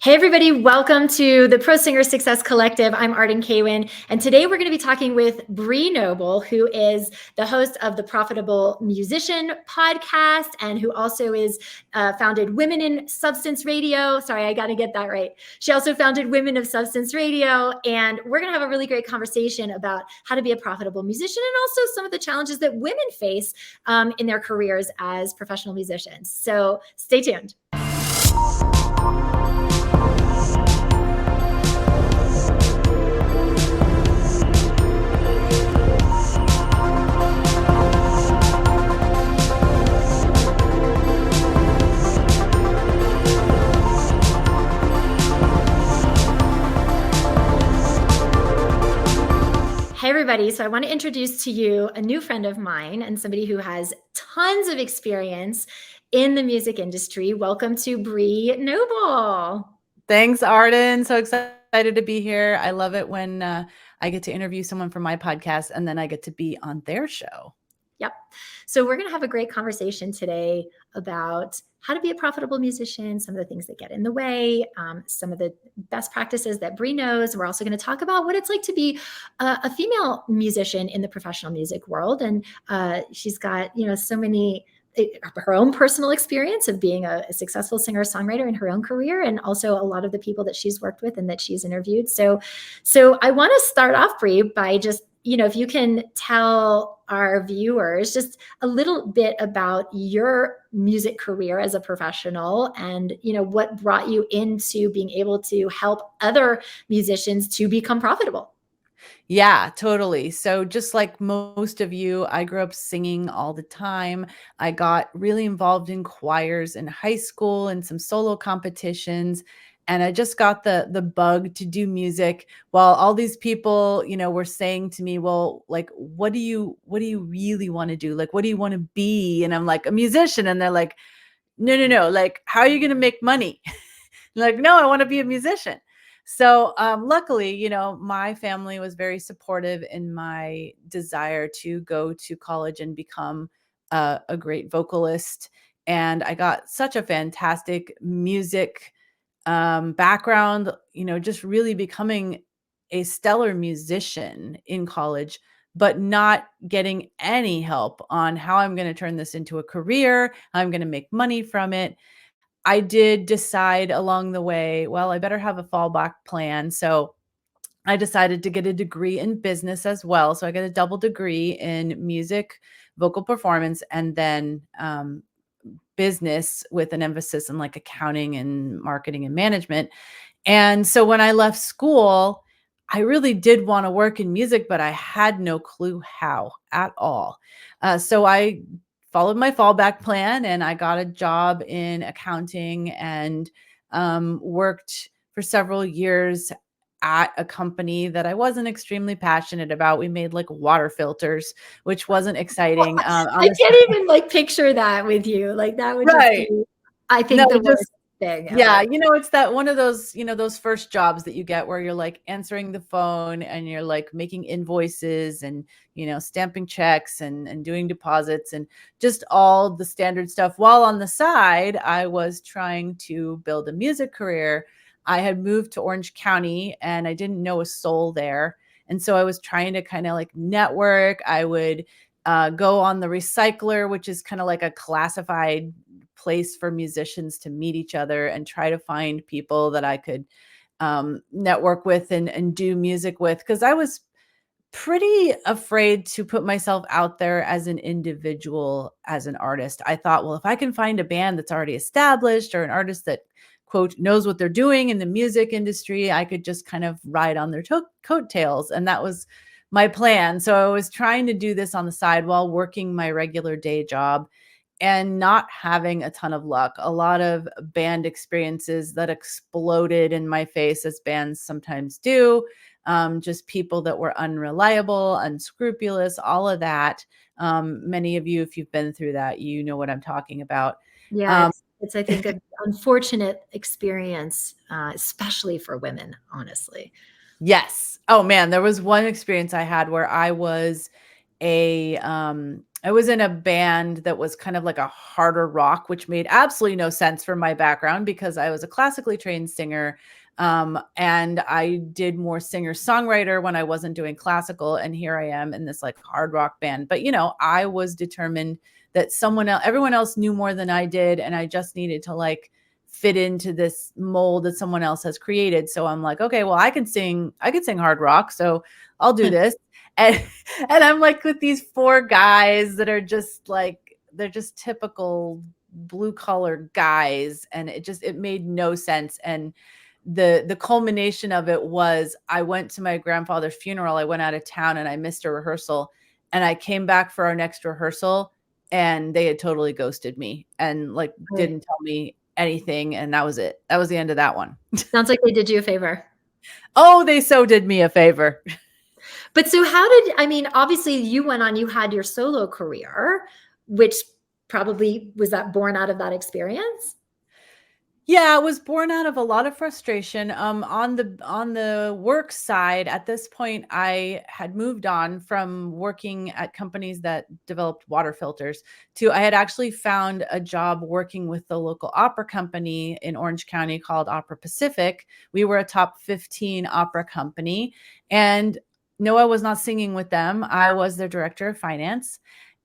Hey everybody, welcome to the Pro Singer Success Collective. I'm Arden Kaywin, and today we're going to be talking with Bree Noble, who is the host of the Profitable Musician podcast and who also is founded Women in Substance Radio. Sorry, I got to get that right. She also founded Women of Substance Radio, and we're going to have a really great conversation about how to be a profitable musician and also some of the challenges that women face in their careers as professional musicians. So stay tuned. Hey everybody, so I want to introduce to you a new friend of mine and somebody who has tons of experience in the music industry. Welcome to Bree Noble. Thanks, Arden. So excited to be here. I love it when I get to interview someone from my podcast and then I get to be on their show. Yep. So we're going to have a great conversation today about how to be a profitable musician, some of the things that get in the way, some of the best practices that Bree knows. We're also going to talk about what it's like to be a female musician in the professional music world. And she's got, so many, her own personal experience of being a successful singer-songwriter in her own career, and also a lot of the people that she's worked with and that she's interviewed. So I want to start off, Bree, by just, if you can tell our viewers just a little bit about your music career as a professional and, what brought you into being able to help other musicians to become profitable. Yeah, totally. So just like most of you, I grew up singing all the time. I got really involved in choirs in high school and some solo competitions. And I just got the bug to do music while all these people, were saying to me, well, like, what do you really want to do? Like, what do you want to be? And I'm like, a musician. And they're like, no. Like, how are you going to make money? Like, no, I want to be a musician. So luckily, my family was very supportive in my desire to go to college and become a great vocalist. And I got such a fantastic music background, just really becoming a stellar musician in college, but not getting any help on how I'm going to turn this into a career, how I'm going to make money from it. I did decide along the way, well, I better have a fallback plan. So I decided to get a degree in business as well. So I got a double degree in music, vocal performance, and then business with an emphasis in like accounting and marketing and management. And so when I left school, I really did want to work in music, but I had no clue how at all. So I followed my fallback plan and I got a job in accounting and worked for several years at a company that I wasn't extremely passionate about. We made like water filters, which wasn't exciting. I can't even picture that with you. Like that would just be, I think, the worst thing ever. Yeah, it's that one of those, those first jobs that you get where you're like answering the phone and you're like making invoices and, stamping checks and doing deposits and just all the standard stuff. While on the side, I was trying to build a music career. I had moved to Orange County and I didn't know a soul there. And so I was trying to kind of like network. I would go on the Recycler, which is kind of like a classified place for musicians to meet each other and try to find people that I could network with and do music with. Because I was pretty afraid to put myself out there as an individual, as an artist. I thought, well, if I can find a band that's already established or an artist that, quote, knows what they're doing in the music industry, I could just kind of ride on their coattails. And that was my plan. So I was trying to do this on the side while working my regular day job and not having a ton of luck. A lot of band experiences that exploded in my face, as bands sometimes do. Just people that were unreliable, unscrupulous, all of that. Many of you, if you've been through that, you know what I'm talking about. Yeah, it's I think, an unfortunate experience, especially for women, honestly. Yes. Oh man, there was one experience I had where I was I was in a band that was kind of like a harder rock, which made absolutely no sense for my background because I was a classically trained singer. And I did more singer songwriter when I wasn't doing classical. And here I am in this like hard rock band. But, I was determined that everyone else knew more than I did. And I just needed to like fit into this mold that someone else has created. So I'm like, okay, well, I could sing hard rock. So I'll do this. And, and I'm like with these four guys that are just like, they're just typical blue collar guys. And it made no sense. And the culmination of it was I went to my grandfather's funeral. I went out of town and I missed a rehearsal, and I came back for our next rehearsal and they had totally ghosted me and like didn't tell me anything. And that was it. That was the end of that one. Sounds like they did you a favor. Oh, they so did me a favor. But so obviously you went on, you had your solo career, which probably was that born out of that experience? Yeah, it was born out of a lot of frustration. On the work side, at this point, I had moved on from working at companies that developed water filters to I had actually found a job working with the local opera company in Orange County called Opera Pacific. We were a top 15 opera company, and no, I was not singing with them. I was their director of finance.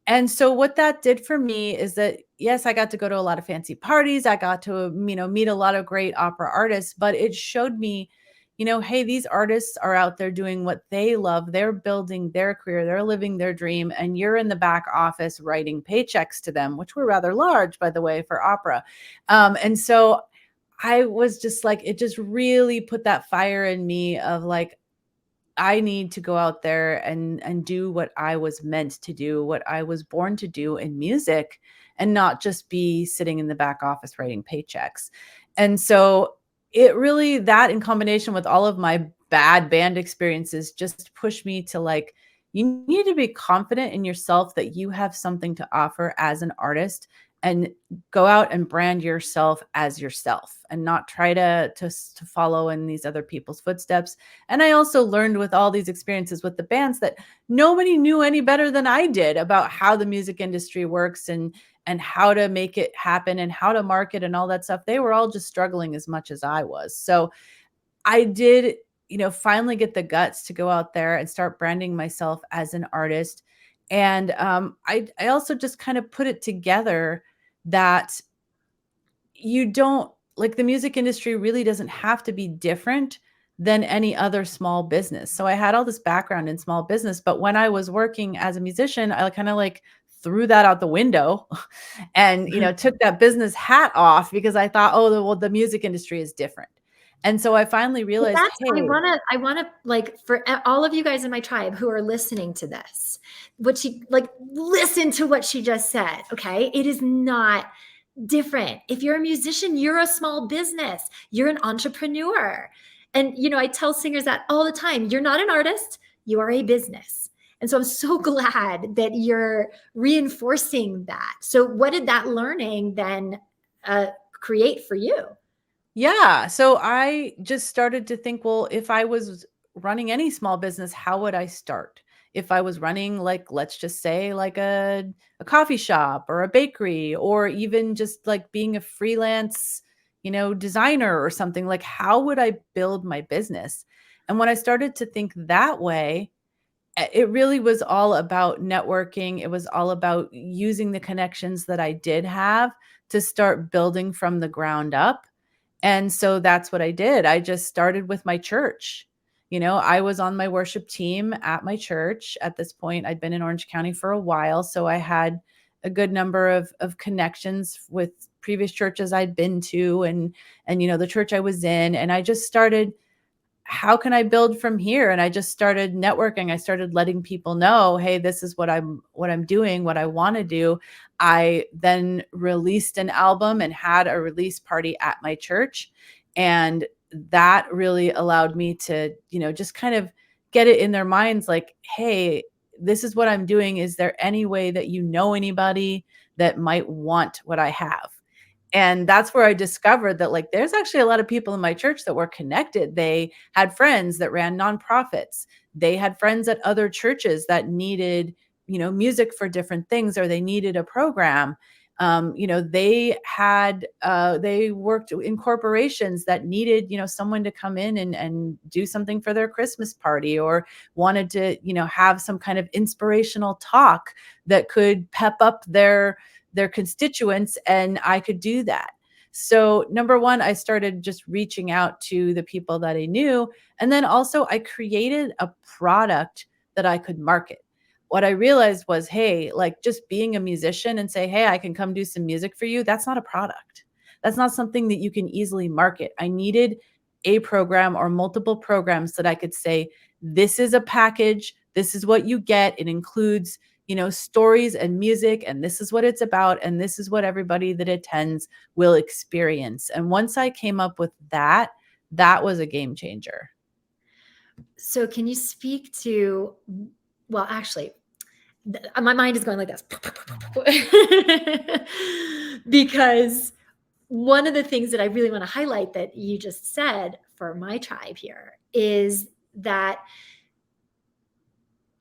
And so what that did for me is that, yes, I got to go to a lot of fancy parties. I got to, meet a lot of great opera artists, but it showed me, hey, these artists are out there doing what they love. They're building their career. They're living their dream. And you're in the back office writing paychecks to them, which were rather large, by the way, for opera. And so I was just like, it just really put that fire in me of like, I need to go out there and do what I was meant to do, what I was born to do in music, and not just be sitting in the back office writing paychecks. And so it really, that in combination with all of my bad band experiences, just pushed me to like, you need to be confident in yourself that you have something to offer as an artist, and go out and brand yourself as yourself and not try to follow in these other people's footsteps. And I also learned with all these experiences with the bands that nobody knew any better than I did about how the music industry works and how to make it happen and how to market and all that stuff. They were all just struggling as much as I was. So I did, finally get the guts to go out there and start branding myself as an artist. And I also just kind of put it together that you don't like the music industry really doesn't have to be different than any other small business. So I had all this background in small business, but when I was working as a musician, I kind of like threw that out the window and, took that business hat off because I thought, oh, well, the music industry is different. And so I finally realized, hey, I want to like for all of you guys in my tribe who are listening to this, listen to what she just said. Okay. It is not different. If you're a musician, you're a small business, you're an entrepreneur. And, I tell singers that all the time. You're not an artist, you are a business. And so I'm so glad that you're reinforcing that. So what did that learning then create for you? Yeah. So I just started to think, well, if I was running any small business, how would I start? If I was running, like, let's just say like a coffee shop or a bakery, or even just like being a freelance, designer or something, like, how would I build my business? And when I started to think that way, it really was all about networking. It was all about using the connections that I did have to start building from the ground up. And so that's what I did. I just started with my church. I was on my worship team at my church. At this point, I'd been in Orange County for a while. So I had a good number of connections with previous churches I'd been to and, the church I was in. And I just started, how can I build from here? And I just started networking. I started letting people know, hey, this is what I'm doing, what I want to do. I then released an album and had a release party at my church. And that really allowed me to, just kind of get it in their minds like, hey, this is what I'm doing. Is there any way that anybody that might want what I have? And that's where I discovered that like there's actually a lot of people in my church that were connected. They had friends that ran nonprofits. They had friends at other churches that needed music for different things, or they needed a program. They worked in corporations that needed, someone to come in and do something for their Christmas party, or wanted to, have some kind of inspirational talk that could pep up their constituents, and I could do that. So number one, I started just reaching out to the people that I knew. And then also I created a product that I could market. What I realized was, hey, like just being a musician and say, hey, I can come do some music for you. That's not a product. That's not something that you can easily market. I needed a program or multiple programs that I could say, this is a package. This is what you get. It includes, stories and music, and this is what it's about. And this is what everybody that attends will experience. And once I came up with that, that was a game changer. So can you speak to, well, actually, my mind is going like this. Because one of the things that I really want to highlight that you just said for my tribe here is that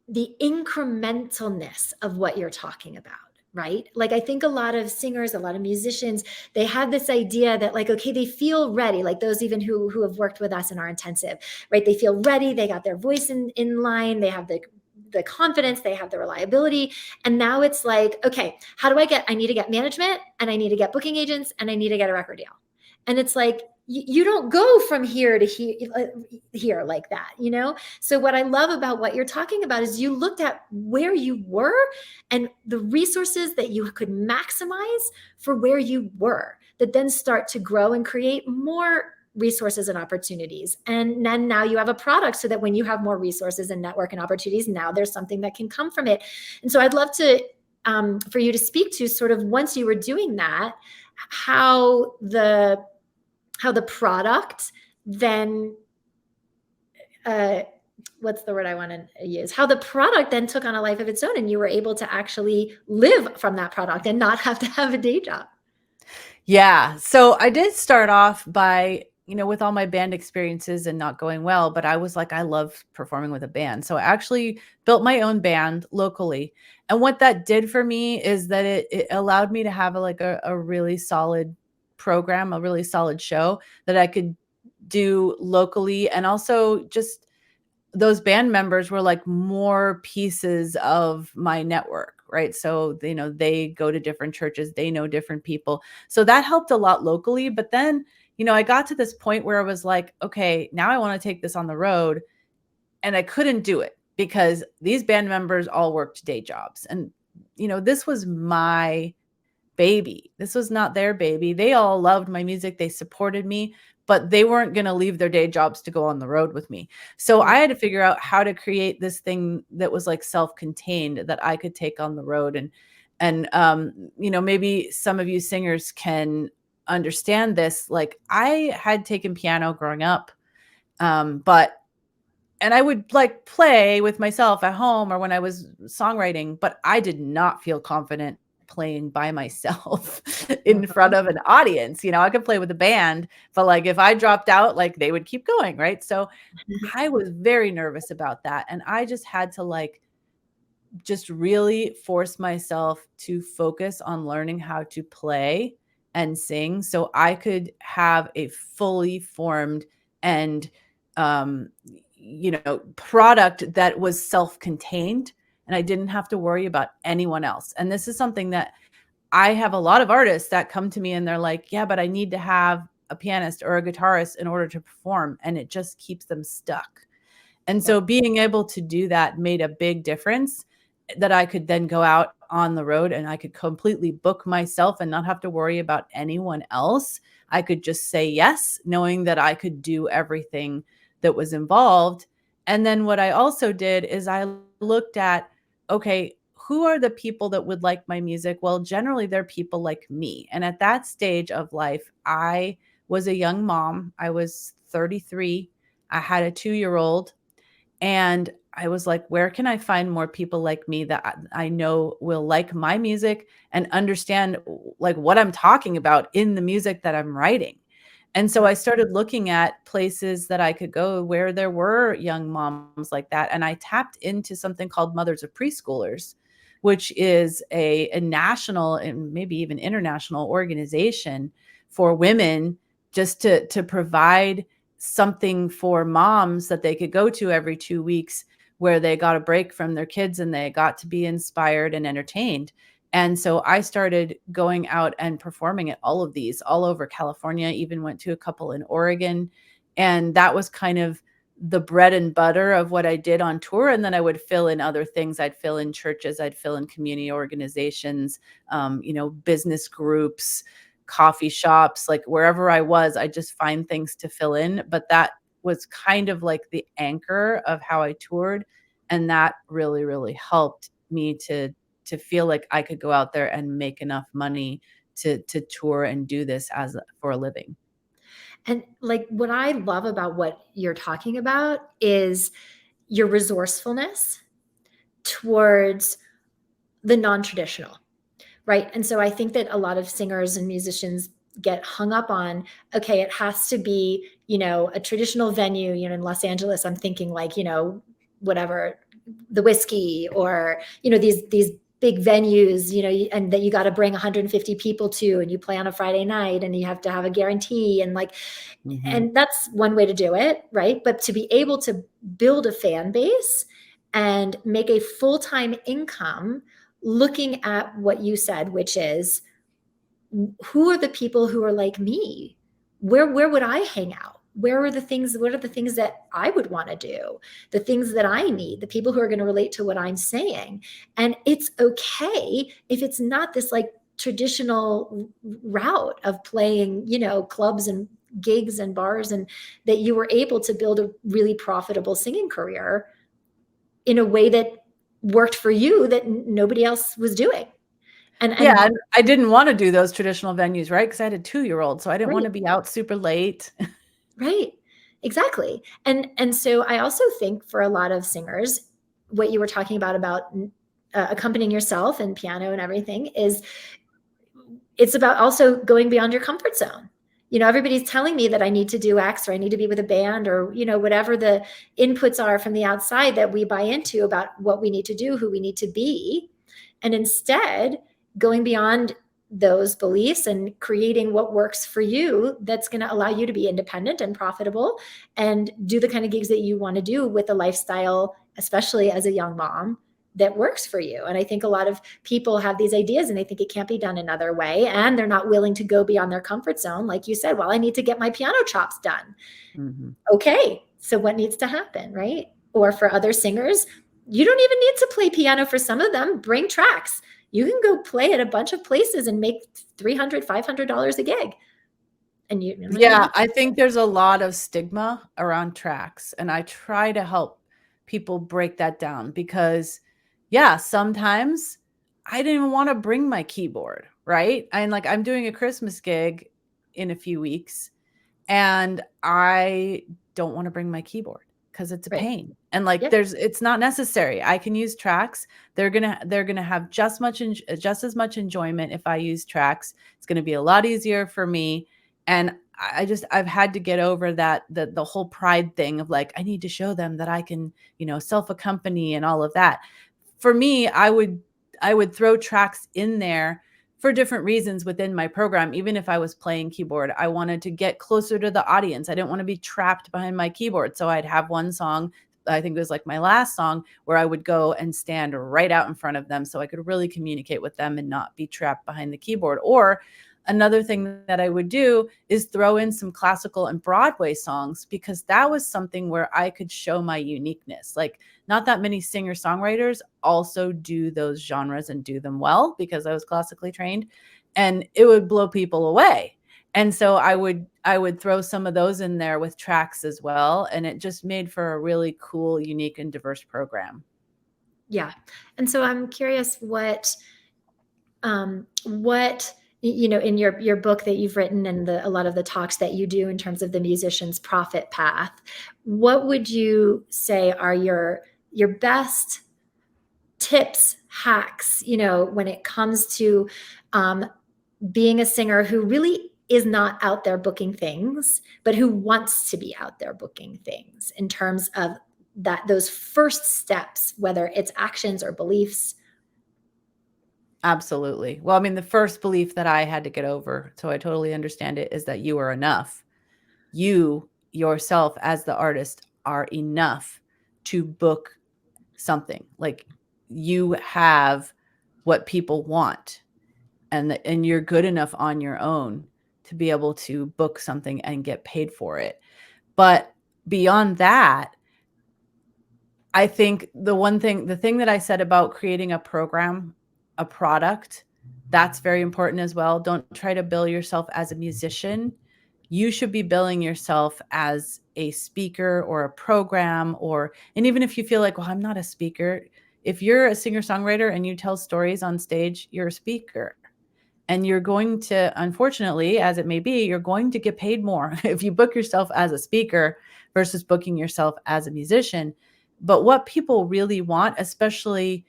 the incrementalness of what you're talking about, right? Like, I think a lot of singers, a lot of musicians, they have this idea that like, okay, they feel ready. Like those even who have worked with us in our intensive, right? They feel ready. They got their voice in line. They have the confidence, they have the reliability. And now it's like, okay, I need to get management, and I need to get booking agents, and I need to get a record deal. And it's like, you don't go from here to here like that, So what I love about what you're talking about is you looked at where you were and the resources that you could maximize for where you were, that then start to grow and create more resources and opportunities. And then now you have a product, so that when you have more resources and network and opportunities, now there's something that can come from it. And so I'd love to, for you to speak to sort of, once you were doing that, how the product then, what's the word I want to use? How the product then took on a life of its own, and you were able to actually live from that product and not have to have a day job. Yeah. So I did start off by, with all my band experiences and not going well, but I was like, I love performing with a band. So I actually built my own band locally. And what that did for me is that it allowed me to have a really solid program, a really solid show that I could do locally. And also just those band members were like more pieces of my network, right? So, they go to different churches, they know different people. So that helped a lot locally. But then, I got to this point where I was like, okay, now I want to take this on the road. And I couldn't do it because these band members all worked day jobs. And, this was my baby. This was not their baby. They all loved my music. They supported me, but they weren't going to leave their day jobs to go on the road with me. So I had to figure out how to create this thing that was like self-contained that I could take on the road. And maybe some of you singers can understand this. Like, I had taken piano growing up, and I would like play with myself at home or when I was songwriting, but I did not feel confident playing by myself in front of an audience. I could play with a band, but like if I dropped out, like they would keep going, right? So I was very nervous about that. And I just had to like just really force myself to focus on learning how to play and sing so I could have a fully formed and product that was self-contained, and I didn't have to worry about anyone else. And this is something that I have a lot of artists that come to me and they're like, yeah, but I need to have a pianist or a guitarist in order to perform. And it just keeps them stuck. And so being able to do that made a big difference, that I could then go out on the road and I could completely book myself and not have to worry about anyone else. I could just say yes, knowing that I could do everything that was involved. And then what I also did is I looked at, okay, who are the people that would like my music? Well, generally they're people like me. And at that stage of life, I was a young mom. I was 33. I had a 2-year-old. And I was like, where can I find more people like me that I know will like my music and understand like what I'm talking about in the music that I'm writing? And so I started looking at places that I could go where there were young moms like that. And I tapped into something called Mothers of Preschoolers, which is a national and maybe even international organization for women, just to provide something for moms that they could go to every 2 weeks, where they got a break from their kids and they got to be inspired and entertained. And so I started going out and performing at all of these all over California, even went to a couple in Oregon. And that was kind of the bread and butter of what I did on tour. And then I would fill in other things. I'd fill in churches, I'd fill in community organizations, business groups, coffee shops, like wherever I was, I just find things to fill in. But that was kind of like the anchor of how I toured. And that really, really helped me to feel like I could go out there and make enough money to tour and do this for a living. And like what I love about what you're talking about is your resourcefulness towards the non-traditional, right? And so I think that a lot of singers and musicians get hung up on, okay, it has to be, a traditional venue, in Los Angeles, I'm thinking like, whatever, the Whiskey, or, these big venues, and that you got to bring 150 people to, and you play on a Friday night and you have to have a guarantee, and like, and that's one way to do it, right? But to be able to build a fan base and make a full-time income looking at what you said, which is, who are the people who are like me? Where would I hang out? What are the things that I would want to do? The things that I need, the people who are going to relate to what I'm saying. And it's okay if it's not this like traditional route of playing, clubs and gigs and bars, and that you were able to build a really profitable singing career in a way that worked for you that nobody else was doing. And I didn't want to do those traditional venues, right? Because I had a 2-year-old, so I didn't want to right, be out super late. right, exactly. And so I also think for a lot of singers, what you were talking about accompanying yourself and piano and everything, is it's about also going beyond your comfort zone. Everybody's telling me that I need to do X, or I need to be with a band, or, whatever the inputs are from the outside that we buy into about what we need to do, who we need to be. And instead, going beyond those beliefs and creating what works for you, that's going to allow you to be independent and profitable and do the kind of gigs that you want to do with a lifestyle, especially as a young mom, that works for you. And I think a lot of people have these ideas and they think it can't be done another way, and they're not willing to go beyond their comfort zone. Like you said, well, I need to get my piano chops done. Okay, so what needs to happen, right? Or for other singers, you don't even need to play piano for some of them. Bring tracks. You can go play at a bunch of places and make $300, $500 a gig. And I think there's a lot of stigma around tracks, and I try to help people break that down, because sometimes I didn't even want to bring my keyboard, right? And like, I'm doing a Christmas gig in a few weeks, and I don't want to bring my keyboard because it's a pain. And like, it's not necessary. I can use tracks. They're going to have just as much enjoyment if I use tracks. It's going to be a lot easier for me. And I've had to get over that, the whole pride thing of like, I need to show them that I can, self-accompany and all of that. For me, I would throw tracks in there for different reasons within my program. Even if I was playing keyboard, I wanted to get closer to the audience. I didn't want to be trapped behind my keyboard. So I'd have one song, I think it was like my last song, where I would go and stand right out in front of them so I could really communicate with them and not be trapped behind the keyboard. Or another thing that I would do is throw in some classical and Broadway songs, because that was something where I could show my uniqueness. Like, not that many singer-songwriters also do those genres and do them well, because I was classically trained, and it would blow people away. And so I would throw some of those in there with tracks as well. And it just made for a really cool, unique, and diverse program. Yeah. And so I'm curious what in your book that you've written, and a lot of the talks that you do in terms of the musician's profit path, what would you say are your best tips, hacks, when it comes to being a singer who really is not out there booking things, but who wants to be out there booking things, in terms of those first steps, whether it's actions or beliefs? Absolutely. Well, I mean, the first belief that I had to get over, so I totally understand it, is that you are enough. You yourself as the artist are enough to book something. Like, you have what people want, and you're good enough on your own to be able to book something and get paid for it. But beyond that, I think the thing that I said about creating a program, a product, that's very important as well. Don't try to bill yourself as a musician. You should be billing yourself as a speaker or a program, and even if you feel like, well, I'm not a speaker, if you're a singer-songwriter and you tell stories on stage, you're a speaker. And you're going to, unfortunately, as it may be, you're going to get paid more if you book yourself as a speaker versus booking yourself as a musician. But what people really want, especially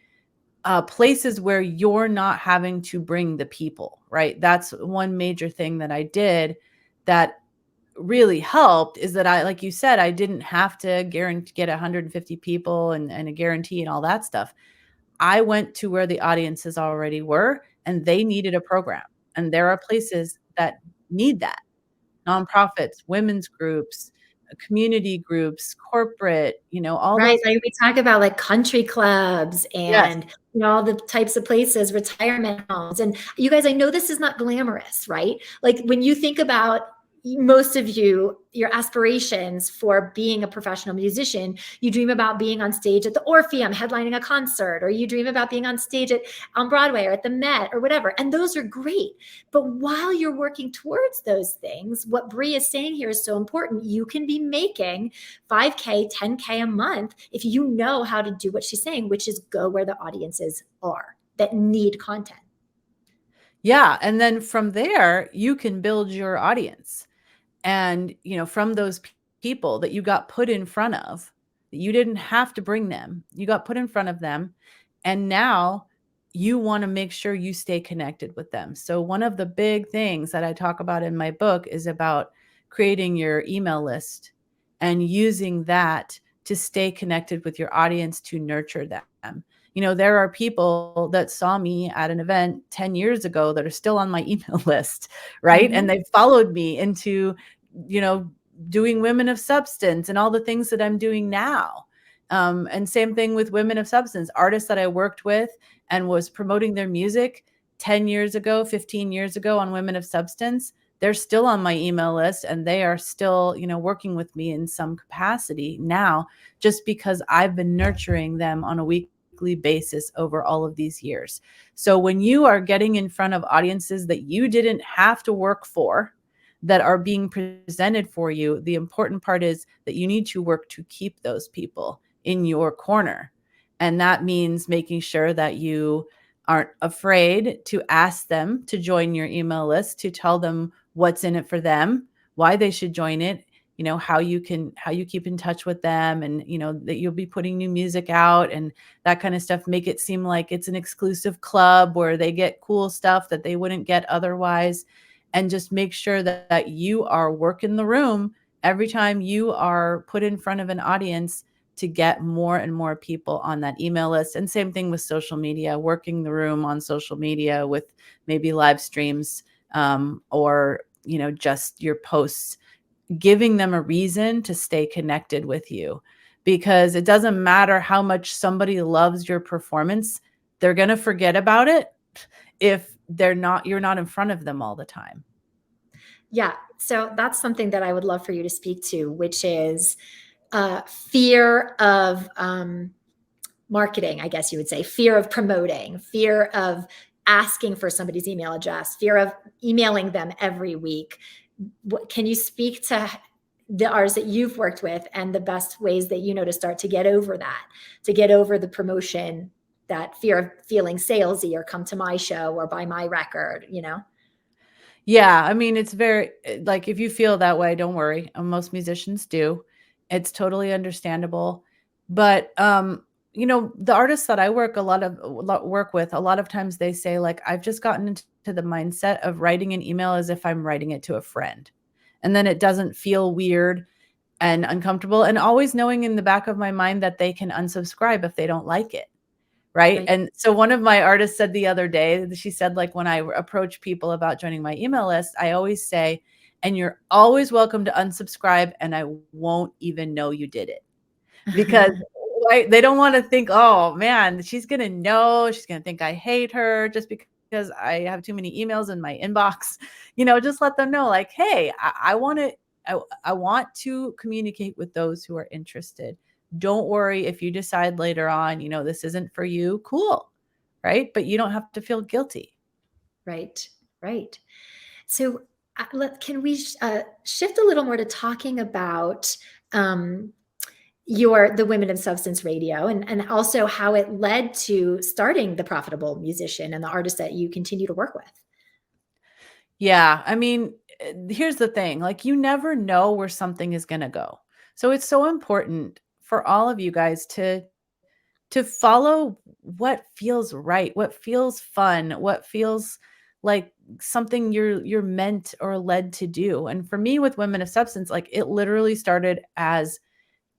places where you're not having to bring the people, right? That's one major thing that I did that really helped, is that I, like you said, I didn't have to guarantee get 150 people and a guarantee and all that stuff. I went to where the audiences already were, and they needed a program. And there are places that need that. Nonprofits, women's groups, community groups, corporate, all Right, those. like, we talk about, like, country clubs Yes. and, all the types of places, retirement homes, and you guys, I know this is not glamorous, right? Like, when you think about most of you, your aspirations for being a professional musician, you dream about being on stage at the Orpheum, headlining a concert, or you dream about being on stage on Broadway or at the Met or whatever, and those are great. But while you're working towards those things, what Bree is saying here is so important. You can be making 5K, 10K a month if you know how to do what she's saying, which is go where the audiences are that need content. Yeah. And then from there, you can build your audience. And, from those people that you got put in front of, you didn't have to bring them, you got put in front of them. And now you want to make sure you stay connected with them. So one of the big things that I talk about in my book is about creating your email list and using that to stay connected with your audience, to nurture them. There are people that saw me at an event 10 years ago that are still on my email list, right? And Mhm. they followed me into, you know, doing Women of Substance and all the things that I'm doing now. And same thing with Women of Substance, artists that I worked with and was promoting their music 10 years ago, 15 years ago on Women of Substance. They're still on my email list, and they are still, working with me in some capacity now, just because I've been nurturing them on a weekly basis over all of these years. So when you are getting in front of audiences that you didn't have to work for, that are being presented for you, the important part is that you need to work to keep those people in your corner. And that means making sure that you aren't afraid to ask them to join your email list, to tell them what's in it for them, why they should join it, how you keep in touch with them, and that you'll be putting new music out and that kind of stuff. Make it seem like it's an exclusive club where they get cool stuff that they wouldn't get otherwise. And just make sure that you are working the room every time you are put in front of an audience, to get more and more people on that email list. And same thing with social media, working the room on social media with maybe live streams, or just your posts, giving them a reason to stay connected with you. Because it doesn't matter how much somebody loves your performance, they're going to forget about it if you're not in front of them all the time. Yeah. So that's something that I would love for you to speak to, which is fear of marketing, I guess you would say, fear of promoting, fear of asking for somebody's email address, fear of emailing them every week. Can you speak to the artists that you've worked with and the best ways that to start to get over that, to get over the promotion, that fear of feeling salesy, or come to my show or buy my record? Yeah, I mean, it's very, like, if you feel that way, don't worry. Most musicians do. It's totally understandable. But the artists that I work with, a lot of times they say, like, I've just gotten into the mindset of writing an email as if I'm writing it to a friend. And then it doesn't feel weird and uncomfortable, and always knowing in the back of my mind that they can unsubscribe if they don't like it. right? Right. And so one of my artists said the other day, she said, like, when I approach people about joining my email list, I always say, and you're always welcome to unsubscribe, and I won't even know you did it. Because right, they don't want to think, oh man, she's going to know, she's going to think I hate her just because I have too many emails in my inbox. Just let them know, like, hey, I want to I want to communicate with those who are interested. Don't worry if you decide later on, this isn't for you. Cool. Right? But you don't have to feel guilty. Right. Right. So can we shift a little more to talking about um, the Women of Substance Radio, and also how it led to starting the Profitable Musician and the artists that you continue to work with? Yeah, I mean, here's the thing, like, you never know where something is going to go. So it's so important for all of you guys to follow what feels right, what feels fun, what feels like something you're meant or led to do. And for me with Women of Substance, like, it literally started as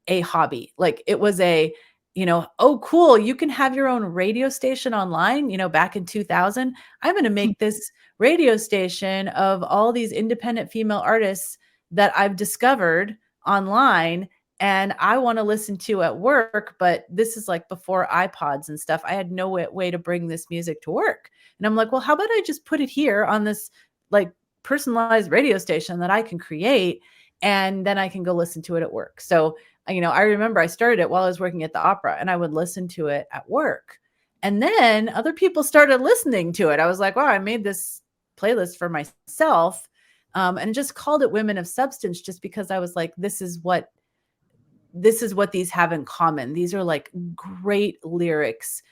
a hobby. Like, it was oh, cool, you can have your own radio station online, back in 2000. I'm going to make this radio station of all these independent female artists that I've discovered online and I want to listen to at work. But this is like before iPods and stuff. I had no way to bring this music to work. And I'm like, well, how about I just put it here on this like personalized radio station that I can create, and then I can go listen to it at work. So I remember I started it while I was working at the opera, and I would listen to it at work. And then other people started listening to it. I was like, wow, I made this playlist for myself, and just called it Women of Substance, just because I was like, this is what these have in common. These are like great lyrics,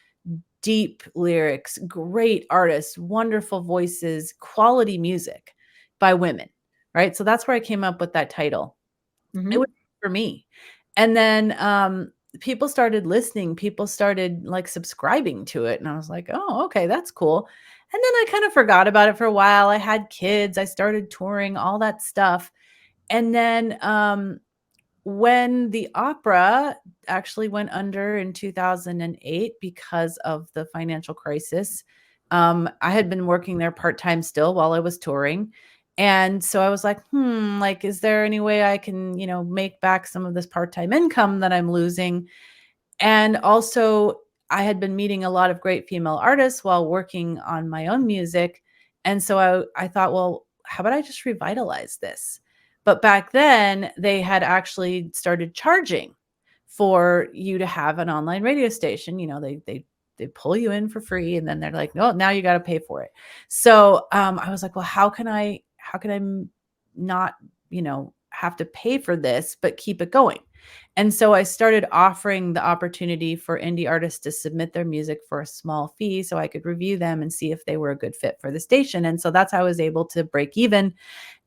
deep lyrics, great artists, wonderful voices, quality music by women. Right. So that's where I came up with that title. It was Mm-hmm. for me. And then people started listening, people started like subscribing to it. And I was like, oh, okay, that's cool. And then I kind of forgot about it for a while. I had kids, I started touring, all that stuff. And then when the opera actually went under in 2008 because of the financial crisis, I had been working there part-time still while I was touring. And so I was like, like, is there any way I can, make back some of this part-time income that I'm losing? And also, I had been meeting a lot of great female artists while working on my own music. And so I thought, well, how about I just revitalize this? But back then, they had actually started charging for you to have an online radio station. They pull you in for free, and then they're like, no, now you got to pay for it. So I was like, well, how can I not, have to pay for this, but keep it going? And so I started offering the opportunity for indie artists to submit their music for a small fee so I could review them and see if they were a good fit for the station. And so that's how I was able to break even.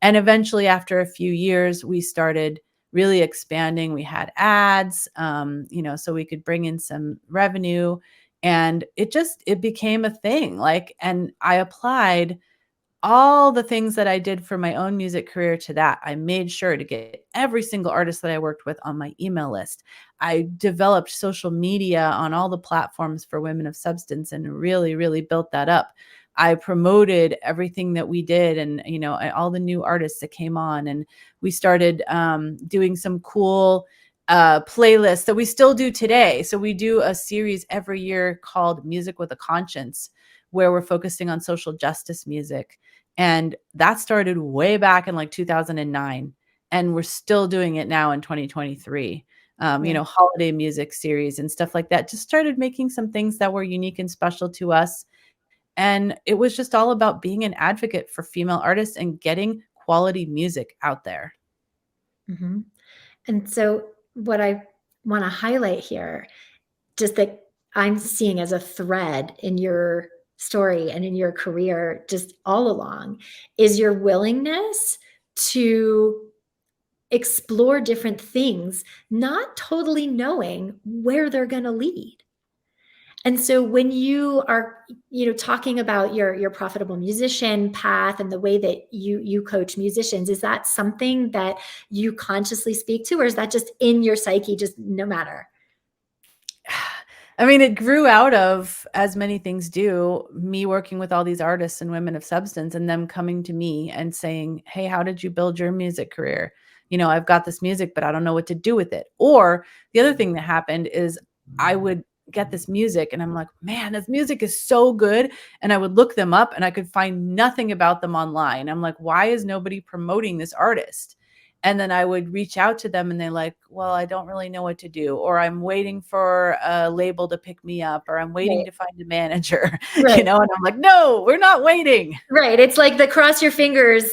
And eventually, after a few years, we started really expanding. We had ads, so we could bring in some revenue. And it became a thing. And I applied all the things that I did for my own music career to that. I made sure to get every single artist that I worked with on my email list. I developed social media on all the platforms for Women of Substance and really, really built that up. I promoted everything that we did, and all the new artists that came on, and we started doing some cool playlists that we still do today. So we do a series every year called Music with a Conscience, where we're focusing on social justice music. And that started way back in like 2009. And we're still doing it now in 2023. Yeah. Holiday music series and stuff like that. Just started making some things that were unique and special to us. And it was just all about being an advocate for female artists and getting quality music out there. Mm-hmm. And so, what I want to highlight here, just that I'm seeing as a thread in your story and in your career, just all along, is your willingness to explore different things, not totally knowing where they're going to lead. And so when you are, talking about your profitable musician path and the way that you coach musicians, is that something that you consciously speak to, or is that just in your psyche, just no matter? I mean, it grew out of, as many things do, me working with all these artists and women of substance and them coming to me and saying, "Hey, how did you build your music career? I've got this music, but I don't know what to do with it." Or the other thing that happened is I would get this music and I'm like, "Man, this music is so good." And I would look them up and I could find nothing about them online. I'm like, "Why is nobody promoting this artist?" And then I would reach out to them and they're like, "Well, I don't really know what to do," or "I'm waiting for a label to pick me up," or "I'm waiting Right. to find a manager," Right. and I'm like, "No, we're not waiting." Right. It's like the cross your fingers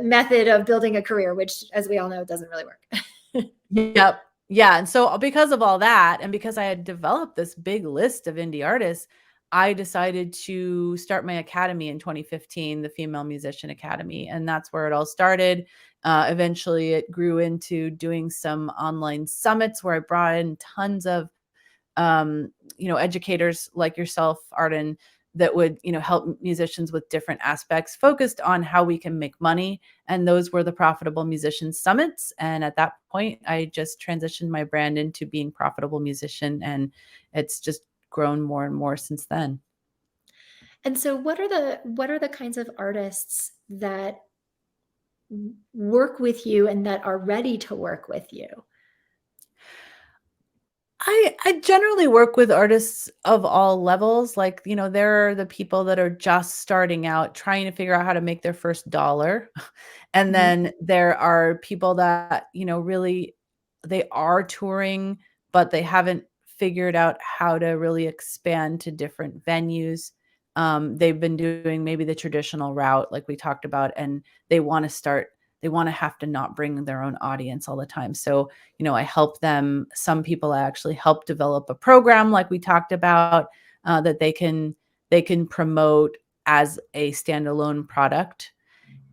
method of building a career, which, as we all know, doesn't really work. Yep. Yeah. And so because of all that, and because I had developed this big list of indie artists, I decided to start my academy in 2015, the Female Musician Academy. And that's where it all started. Eventually, it grew into doing some online summits where I brought in tons of educators like yourself, Arden, that would, help musicians with different aspects focused on how we can make money. And those were the Profitable Musician Summits. And at that point, I just transitioned my brand into being Profitable Musician. And it's just grown more and more since then. And so what are the kinds of artists that work with you and that are ready to work with you? I generally work with artists of all levels. Like, there are the people that are just starting out, trying to figure out how to make their first dollar. And Mhm. then there are people that, really they are touring, but they haven't figured out how to really expand to different venues. They've been doing maybe the traditional route, like we talked about, and they want to have to not bring their own audience all the time. So, I help them. Some people I actually help develop a program like we talked about, that they can promote as a standalone product.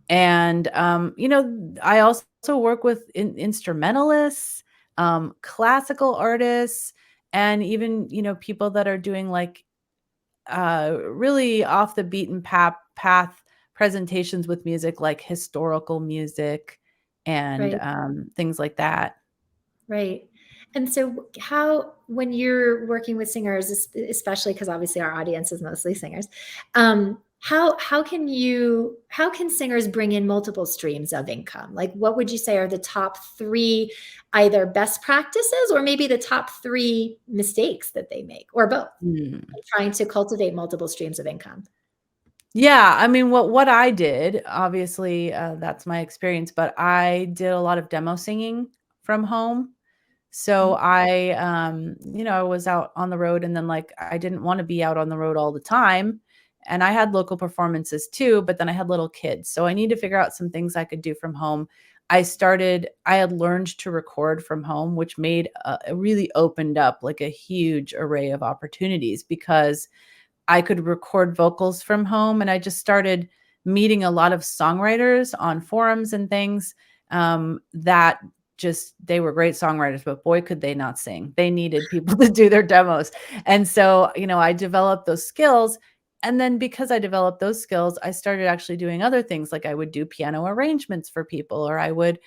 And I also work with instrumentalists, classical artists, and even people that are doing like really off the beaten path presentations with music, like historical music and Right. things like that. Right. And so how, when you're working with singers, especially because obviously our audience is mostly singers, how can singers bring in multiple streams of income? Like, what would you say are the top three either best practices or maybe the top three mistakes that they make, or both, Hmm. in trying to cultivate multiple streams of income? Yeah, I mean, what I did, obviously, that's my experience, but I did a lot of demo singing from home. So Mhm. I was out on the road and then like I didn't want to be out on the road all the time. And I had local performances too, but then I had little kids. So I need to figure out some things I could do from home. I had learned to record from home, which made it really opened up like a huge array of opportunities because I could record vocals from home. And I just started meeting a lot of songwriters on forums and things, that just, they were great songwriters, but boy, could they not sing. They needed people to do their demos. And so, I developed those skills. And then because I developed those skills, I started actually doing other things. Like I would do piano arrangements for people, or I would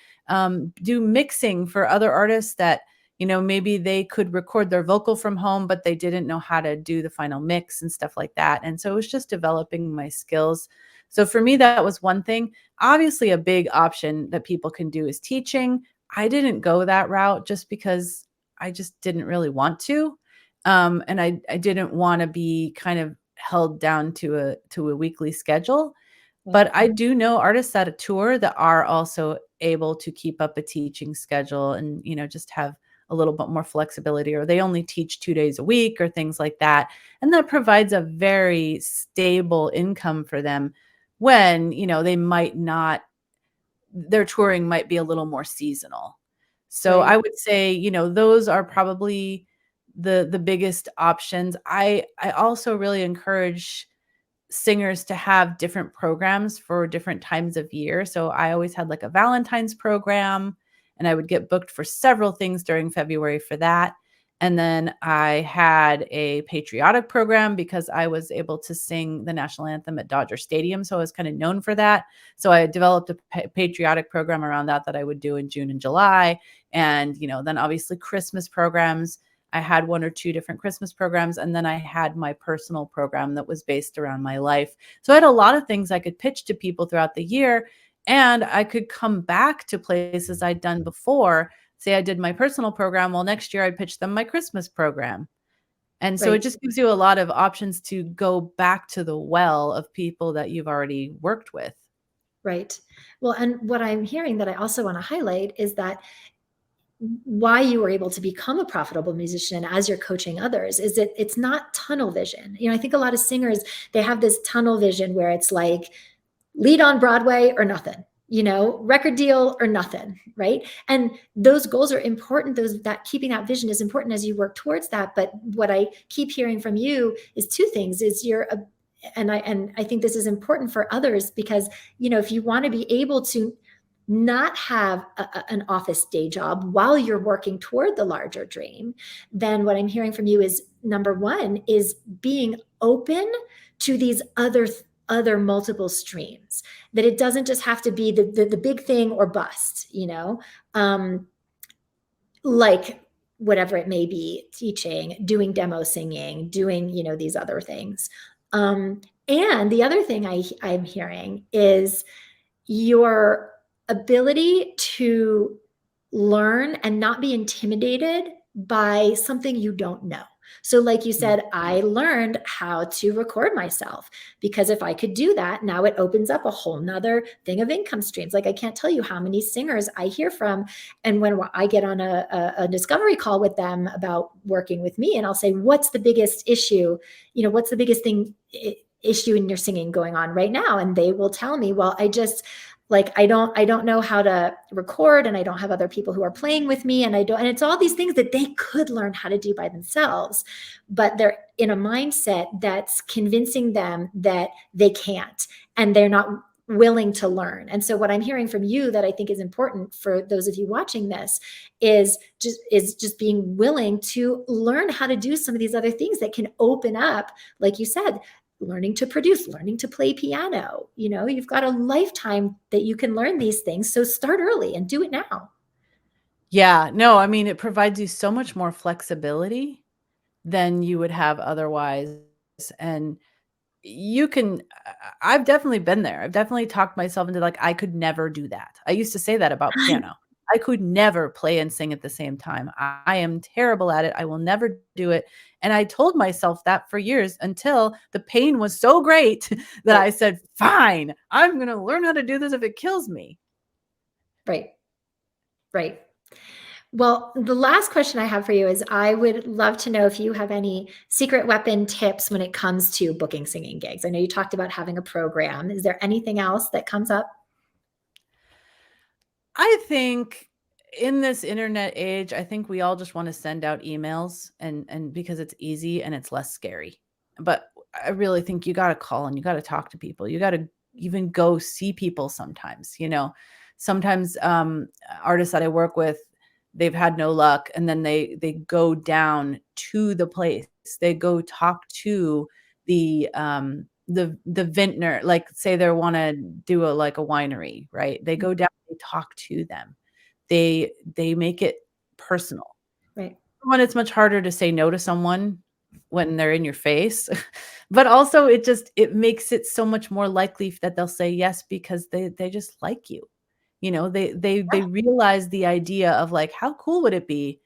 do mixing for other artists that maybe they could record their vocal from home, but they didn't know how to do the final mix and stuff like that. And so it was just developing my skills. So for me, that was one thing. Obviously, a big option that people can do is teaching. I didn't go that route just because I just didn't really want to. And I didn't want to be kind of held down to a weekly schedule. Right. But I do know artists that tour that are also able to keep up a teaching schedule and, just have a little bit more flexibility, or they only teach 2 days a week or things like that. And that provides a very stable income for them when, they might not, their touring might be a little more seasonal. So I Right. would say, those are probably the biggest options. I also really encourage singers to have different programs for different times of year. So I always had like a Valentine's program, and I would get booked for several things during February for that. And then I had a patriotic program because I was able to sing the national anthem at Dodger Stadium. So I was kind of known for that. So I developed a patriotic program around that I would do in June and July. And, then obviously Christmas programs. I had one or two different Christmas programs, and then I had my personal program that was based around my life. So I had a lot of things I could pitch to people throughout the year, and I could come back to places I'd done before. Say I did my personal program, well, next year I'd pitch them my Christmas program. And so it Right. just gives you a lot of options to go back to the well of people that you've already worked with. Right. Well, and what I'm hearing that I also want to highlight is that why you were able to become a profitable musician as you're coaching others is that it's not tunnel vision. I think a lot of singers, they have this tunnel vision where it's like lead on Broadway or nothing, record deal or nothing, right? And those goals are important. That keeping that vision is important as you work towards that. But what I keep hearing from you is two things: is and I think this is important for others, because if you want to be able to not have an office day job while you're working toward the larger dream, then what I'm hearing from you is, number one, is being open to these other multiple streams, that it doesn't just have to be the big thing or bust, like whatever it may be, teaching, doing demo singing, doing, these other things. And the other thing I'm hearing is your ability to learn and not be intimidated by something you don't know. So like you said, I learned how to record myself, because if I could do that, now it opens up a whole nother thing of income streams. Like, I can't tell you how many singers I hear from. And when I get on a discovery call with them about working with me, and I'll say, what's the biggest issue? What's the biggest issue in your singing going on right now? And they will tell me, well, I don't know how to record, and I don't have other people who are playing with me, and it's all these things that they could learn how to do by themselves, but they're in a mindset that's convincing them that they can't, and they're not willing to learn. And so what I'm hearing from you that I think is important for those of you watching this is just being willing to learn how to do some of these other things that can open up, like you said, learning to produce, learning to play piano. You've got a lifetime that you can learn these things. So start early and do it now. Yeah, no, I mean, it provides you so much more flexibility than you would have otherwise. And I've definitely been there. I've definitely talked myself into, like, I could never do that. I used to say that about piano. I could never play and sing at the same time. I am terrible at it. I will never do it. And I told myself that for years, until the pain was so great that I said, fine, I'm going to learn how to do this if it kills me. Right. Right. Well, the last question I have for you is, I would love to know if you have any secret weapon tips when it comes to booking singing gigs. I know you talked about having a program. Is there anything else that comes up? I think in this internet age, I think we all just want to send out emails, and because it's easy and it's less scary. But I really think you got to call and you got to talk to people. You got to even go see people sometimes, Sometimes artists that I work with, they've had no luck, and then they go down to the place. They go talk to the vintner, like, say they want to do a winery, right? They go down, they talk to them. They make it personal. Right. One, it's much harder to say no to someone when they're in your face, but also it makes it so much more likely that they'll say yes, because they just like you. They realize the idea of, like, how cool would it be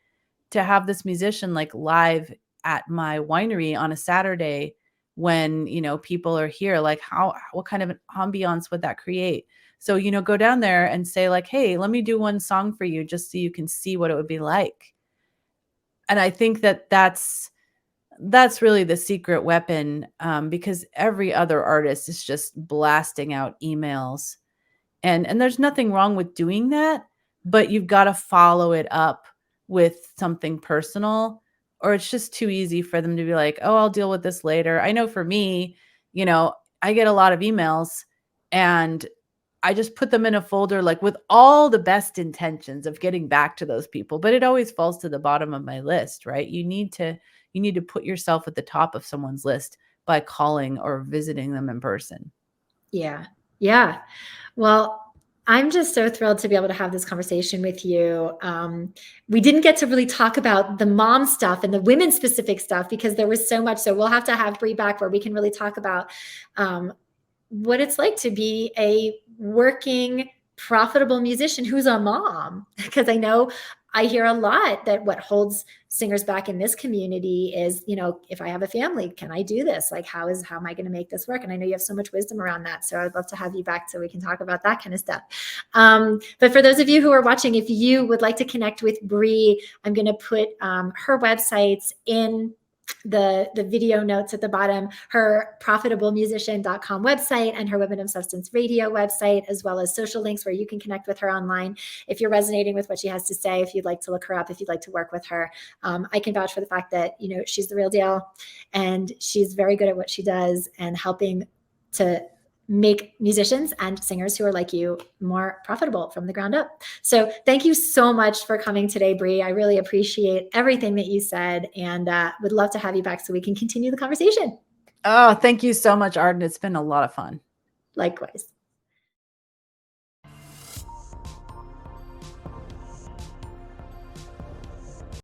to have this musician, like, live at my winery on a Saturday when, people are here, like, what kind of an ambiance would that create? So, go down there and say, like, hey, let me do one song for you, just so you can see what it would be like. And I think that that's really the secret weapon, because every other artist is just blasting out emails, and there's nothing wrong with doing that, but you've got to follow it up with something personal, or it's just too easy for them to be like, oh, I'll deal with this later. I know for me, I get a lot of emails, and I just put them in a folder, like, with all the best intentions of getting back to those people, but it always falls to the bottom of my list, right? You need to put yourself at the top of someone's list by calling or visiting them in person. Yeah. Yeah. Well, I'm just so thrilled to be able to have this conversation with you. We didn't get to really talk about the mom stuff and the women specific stuff because there was so much. So we'll have to have Bree back where we can really talk about what it's like to be a working, profitable musician who's a mom. Because I know I hear a lot that what holds singers back in this community is, you know, if I have a family, can I do this? Like, how am I going to make this work? And I know you have so much wisdom around that. So I'd love to have you back so we can talk about that kind of stuff. But for those of you who are watching, if you would like to connect with Bree, I'm going to put her websites in the video notes at the bottom, her profitablemusician.com website and her Women of Substance Radio website, as well as social links where you can connect with her online. If you're resonating with what she has to say, if you'd like to look her up, if you'd like to work with her, I can vouch for the fact that, you know, she's the real deal and she's very good at what she does and helping to make musicians and singers who are like you more profitable from the ground up. So thank you so much for coming today, Bree. I really appreciate everything that you said and would love to have you back so we can continue the conversation. Oh, thank you so much, Arden. It's been a lot of fun. Likewise.